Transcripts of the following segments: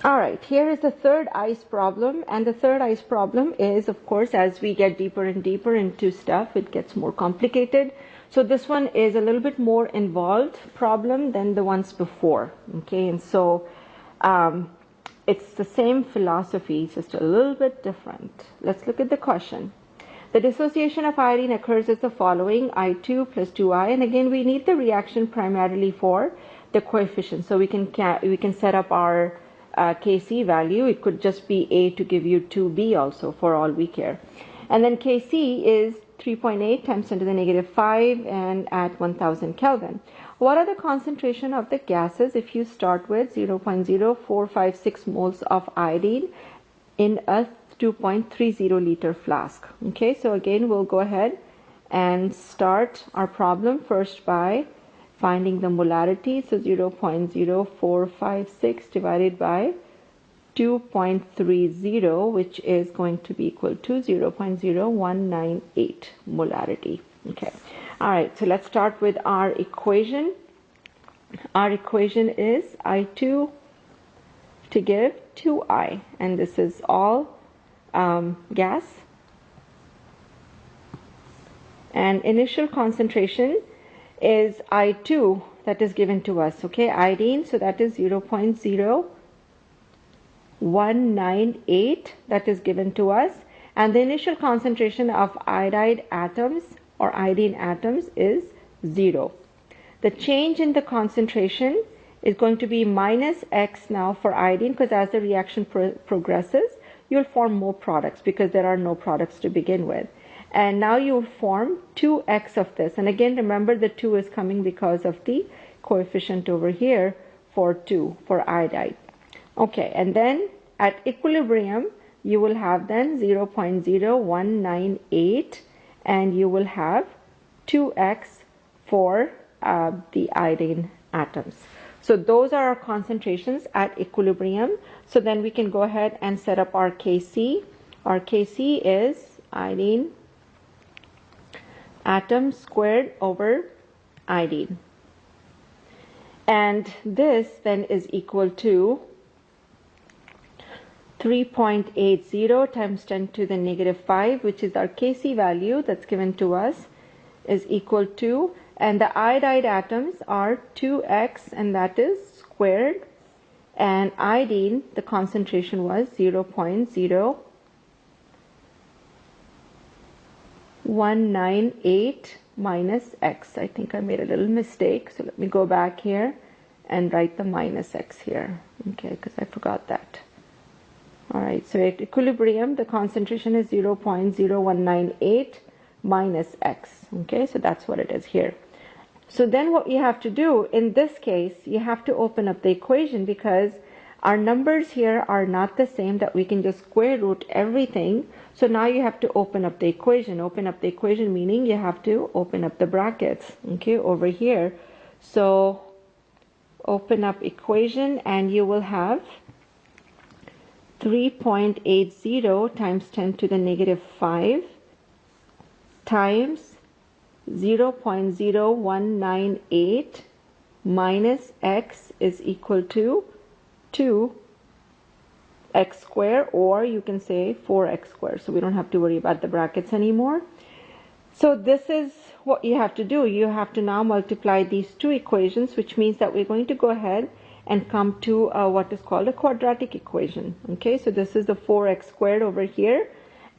All right, here is the third ICE problem, and the third ICE problem is, of course, as we get deeper and deeper into stuff, it gets more complicated. So this one is a little bit more involved problem than the ones before, okay? And so it's the same philosophy, just a little bit different. Let's look at the question. The dissociation of iodine occurs as the following: I2 plus 2I, and again we need the reaction primarily for the coefficient. So we can set up our Kc value. It could just be A to give you 2B also, for all we care. And then Kc is 3.8 times 10 to the negative 5 and at 1000 Kelvin. What are the concentration of the gases if you start with 0.0456 moles of iodine in a 2.30 liter flask? Okay, so again we'll go ahead and start our problem first by finding the molarity. So 0.0456 divided by 2.30, which is going to be equal to 0.0198 molarity. Okay, all right, so let's start with our equation. Our equation is I2 to give 2I, and this is all gas, and initial concentration is I2 that is given to us, okay, iodine, so that is 0.0198 that is given to us, and the initial concentration of iodide atoms or iodine atoms is 0. The change in the concentration is going to be minus X now for iodine, because as the reaction progresses, you'll form more products because there are no products to begin with. And now you'll form 2x of this. And again, remember the 2 is coming because of the coefficient over here for 2, for iodide. Okay, and then at equilibrium, you will have then 0.0198, and you will have 2x for the iodine atoms. So those are our concentrations at equilibrium. So then we can go ahead and set up our Kc. Our Kc is iodine atom squared over iodine, and this then is equal to 3.80 times 10 to the negative 5, which is our Kc value that's given to us, is equal to, and the iodide atoms are 2x, and that is squared, and iodine, the concentration was 0.0198 minus x. I think I made a little mistake, so let me go back here and write the minus x here, okay, because I forgot that. All right, so at equilibrium, the concentration is 0.0198 minus x, okay, so that's what it is here. So then what you have to do in this case, you have to open up the equation, because our numbers here are not the same that we can just square root everything. So now you have to open up the equation. Open up the equation meaning you have to open up the brackets, okay, over here. So open up equation, and you will have 3.80 times 10 to the negative 5 times 0.0198 minus x is equal to 2x squared, or you can say 4x squared. So we don't have to worry about the brackets anymore. So this is what you have to do. You have to now multiply these two equations, which means that we're going to go ahead and come to what is called a quadratic equation. Okay, so this is the 4x squared over here,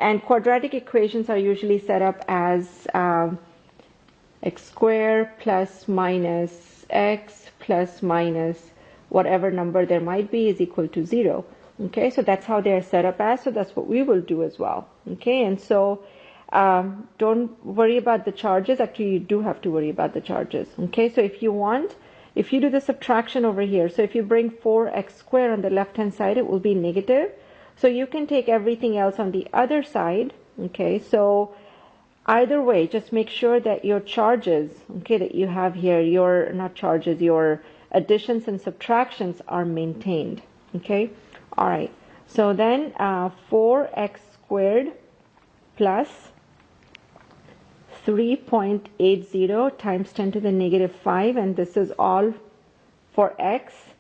and quadratic equations are usually set up as x squared plus minus x plus minus whatever number there might be is equal to 0. Okay, so that's how they are set up as, so that's what we will do as well. Okay, and so don't worry about the charges. Actually, you do have to worry about the charges. Okay, so if you do the subtraction over here, so if you bring 4x squared on the left hand side, it will be negative. So you can take everything else on the other side. Okay, so either way, just make sure that your charges, okay, that you have here, your, not charges, your additions and subtractions are maintained. Okay, all right, so then 4x squared plus 3.80 times 10 to the negative 5, and this is all for x,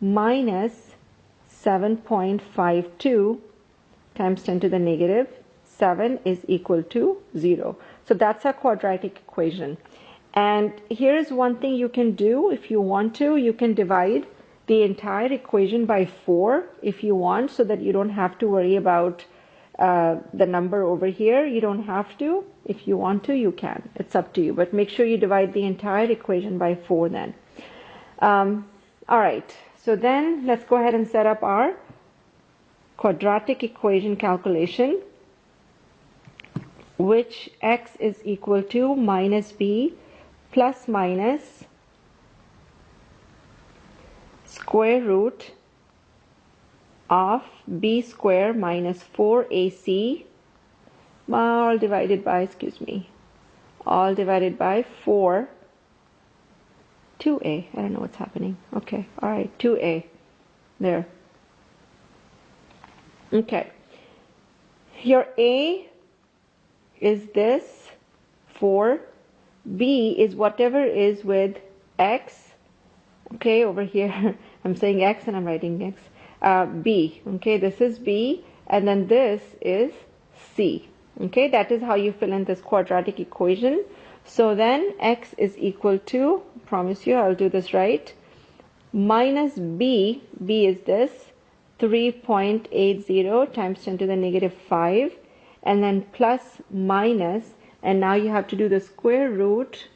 minus 7.52 times 10 to the negative 7 is equal to 0. So that's our quadratic equation. And here's one thing you can do if you want to. You can divide the entire equation by 4 if you want, so that you don't have to worry about the number over here. You don't have to. If you want to, you can. It's up to you. But make sure you divide the entire equation by 4 then. All right. So then let's go ahead and set up our quadratic equation calculation, which x is equal to minus b plus minus square root of b square minus 4ac all divided by, all divided by 4 2a. I don't know what's happening. Okay, all right, 2a there. Okay, your a is this 4, b is whatever is with x. Okay, over here I'm saying x and I'm writing x. B, okay, this is b, and then this is c. Okay, that is how you fill in this quadratic equation. So then x is equal to, promise you I'll do this right, minus b is this 3.80 times 10 to the negative 5, and then plus minus, and now you have to do the square root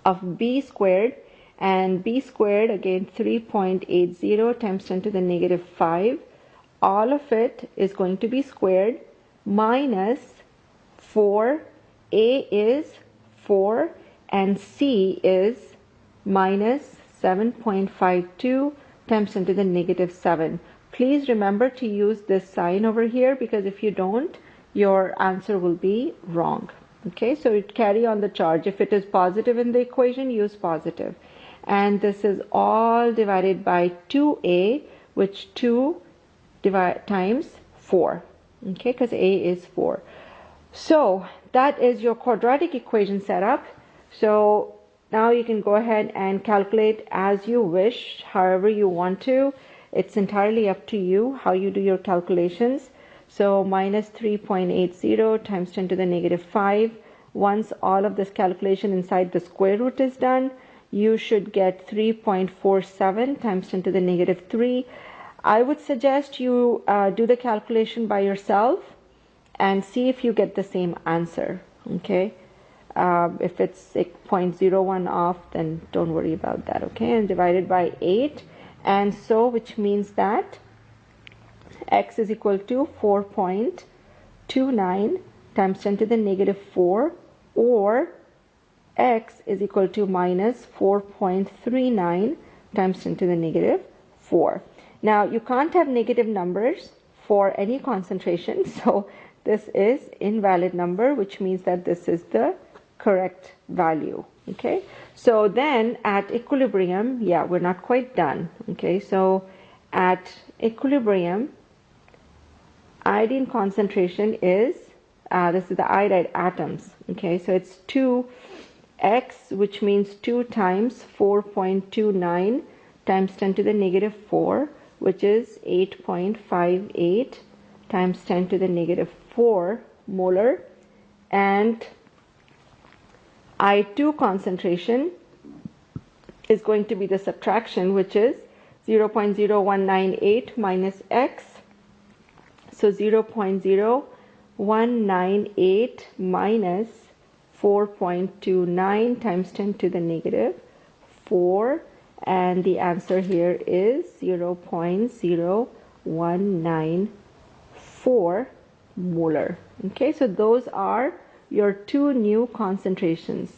of b squared, and b squared again 3.80 times 10 to the negative 5, all of it is going to be squared, minus 4, a is 4, and c is minus 7.52 times 10 to the negative 7. Please remember to use this sign over here, because if you don't, your answer will be wrong. Okay, so it carry on the charge. If it is positive in the equation, use positive. And this is all divided by 2a, which 2 times 4. Okay, because a is 4. So that is your quadratic equation setup. So now you can go ahead and calculate as you wish, however you want to. It's entirely up to you how you do your calculations. So minus 3.80 times 10 to the negative 5. Once all of this calculation inside the square root is done, you should get 3.47 times 10 to the negative 3. I would suggest you do the calculation by yourself and see if you get the same answer. Okay, if it's 0.01 off, then don't worry about that. Okay, and divided by 8, and so which means that x is equal to 4.29 times 10 to the negative 4, or x is equal to minus 4.39 times 10 to the negative 4. Now you can't have negative numbers for any concentration, so this is invalid number, which means that this is the correct value. Okay, so then at equilibrium, yeah, we're not quite done. Okay, so at equilibrium, iodine concentration is, this is the iodide atoms. Okay, so it's 2x, which means 2 times 4.29 times 10 to the negative 4, which is 8.58 times 10 to the negative 4 molar. And I2 concentration is going to be the subtraction, which is 0.0198 minus x. So 0.0198 minus 4.29 times 10 to the negative 4, and the answer here is 0.0194 molar. Okay, so those are your 2 new concentrations.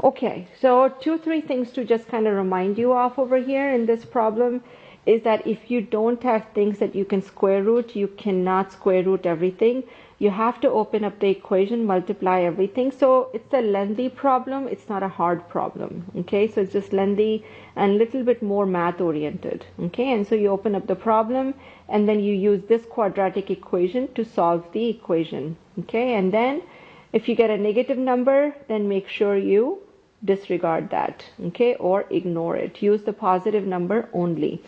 Okay, so 2-3 things to just kind of remind you of over here in this problem is that if you don't have things that you can square root, you cannot square root everything. You have to open up the equation, multiply everything. So it's a lengthy problem, it's not a hard problem. Okay, so it's just lengthy and a little bit more math oriented. Okay, and so you open up the problem and then you use this quadratic equation to solve the equation. Okay, and then if you get a negative number, then make sure you disregard that. Okay, or ignore it. Use the positive number only.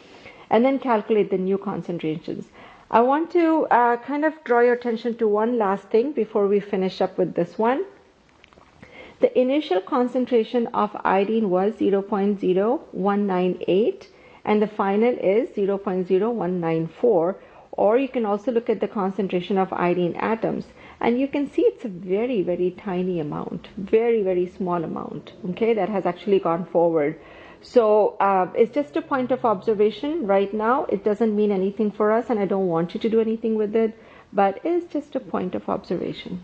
and then calculate the new concentrations. I want to kind of draw your attention to one last thing before we finish up with this one. The initial concentration of iodine was 0.0198 and the final is 0.0194, or you can also look at the concentration of iodine atoms and you can see it's a very, very tiny amount, very, very small amount, okay, that has actually gone forward. So it's just a point of observation right now. It doesn't mean anything for us and I don't want you to do anything with it, but it's just a point of observation.